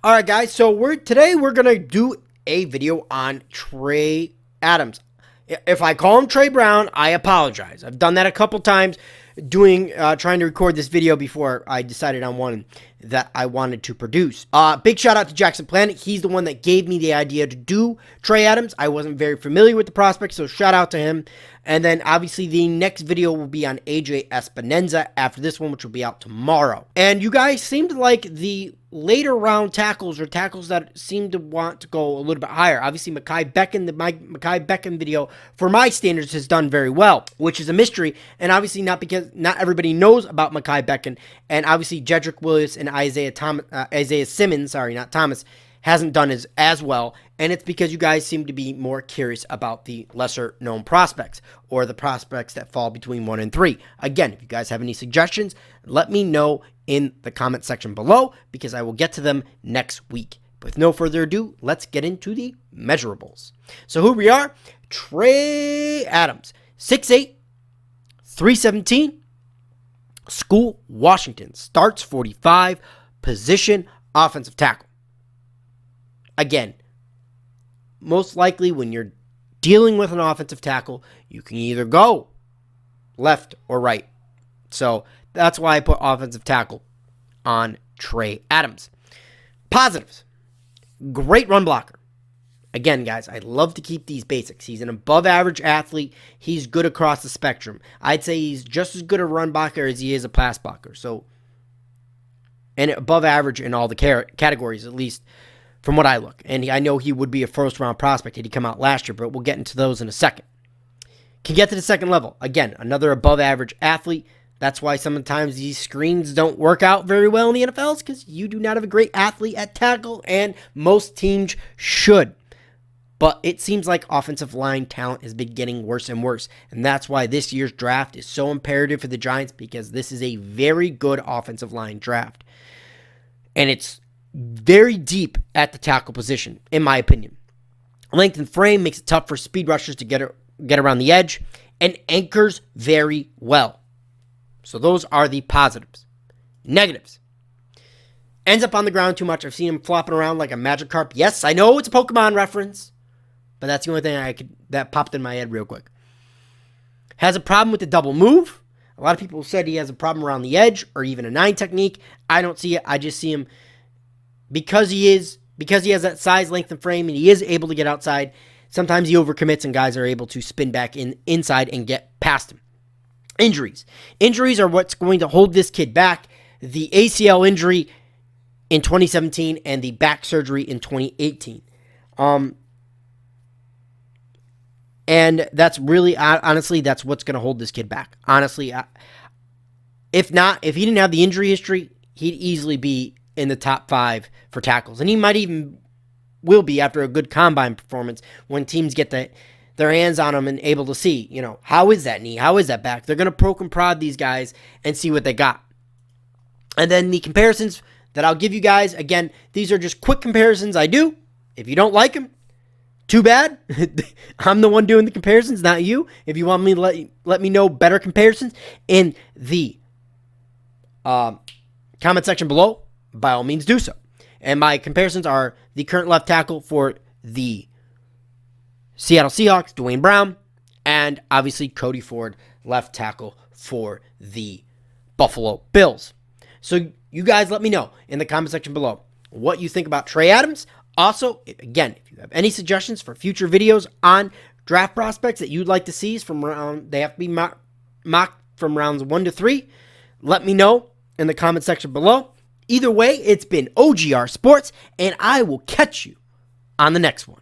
All right, guys. So today we're gonna do a video on Trey Adams. If I call him Trey Brown, I apologize. I've done that a couple times, trying to record this video before I decided on one that I wanted to produce. Big shout out to Jackson Planet. He's the one that gave me the idea to do Trey Adams. I wasn't very familiar with the prospect, so shout out to him. And then obviously the next video will be on AJ Espinenza after this one, which will be out tomorrow. And you guys seemed like the later round tackles or tackles that seem to want to go a little bit higher. Obviously, Mekhi Becton video for my standards has done very well, which is a mystery. And obviously not because not everybody knows about Mekhi Becton. And obviously Jedrick Willis and Isaiah Simmons, sorry, not Thomas, hasn't done as well, and it's because you guys seem to be more curious about the lesser known prospects or the prospects that fall between 1 and 3. Again, if you guys have any suggestions, let me know in the comment section below because I will get to them next week. With no further ado, let's get into the measurables. So who we are, Trey Adams, 6'8", 317, school, Washington, starts 45, position, offensive tackle. Again, most likely when you're dealing with an offensive tackle, you can either go left or right. So that's why I put offensive tackle on Trey Adams. Positives. Great run blocker. Again, guys, I love to keep these basics. He's an above average athlete. He's good across the spectrum. I'd say he's just as good a run blocker as he is a pass blocker. So, and above average in all the categories, at least from what I look. And I know he would be a first-round prospect had he come out last year, but we'll get into those in a second. Can get to the second level. Again, another above-average athlete. That's why sometimes these screens don't work out very well in the NFL, because you do not have a great athlete at tackle, and most teams should. But it seems like offensive line talent has been getting worse and worse. And that's why this year's draft is so imperative for the Giants, because this is a very good offensive line draft. And it's very deep at the tackle position, in my opinion. Length and frame makes it tough for speed rushers to get around the edge, and anchors very well. So those are the positives. Negatives. Ends up on the ground too much. I've seen him flopping around like a Magikarp. Yes, I know it's a Pokemon reference, but that's the only thing that popped in my head real quick. Has a problem with the double move. A lot of people said he has a problem around the edge or even a 9 technique. I don't see it. I just see him because he has that size, length, and frame, and he is able to get outside. Sometimes he overcommits, and guys are able to spin back inside and get past him. Injuries. Injuries are what's going to hold this kid back. The ACL injury in 2017 and the back surgery in 2018. And that's really, honestly, that's what's going to hold this kid back. Honestly, if he didn't have the injury history, he'd easily be in the top 5 for tackles. And he might even will be after a good combine performance when teams get their hands on him and able to see, how is that knee? How is that back? They're going to poke and prod these guys and see what they got. And then the comparisons that I'll give you guys, again, these are just quick comparisons I do. If you don't like them, too bad. I'm the one doing the comparisons, not you. If you want me to let me know better comparisons in the comment section below, by all means do so. And my comparisons are the current left tackle for the Seattle Seahawks, Dwayne Brown, and obviously Cody Ford, left tackle for the Buffalo Bills. So you guys let me know in the comment section below what you think about Trey Adams. Also, again, if you have any suggestions for future videos on draft prospects that you'd like to see they have to be mocked from rounds 1 to 3, let me know in the comment section below. Either way, it's been OGR Sports, and I will catch you on the next one.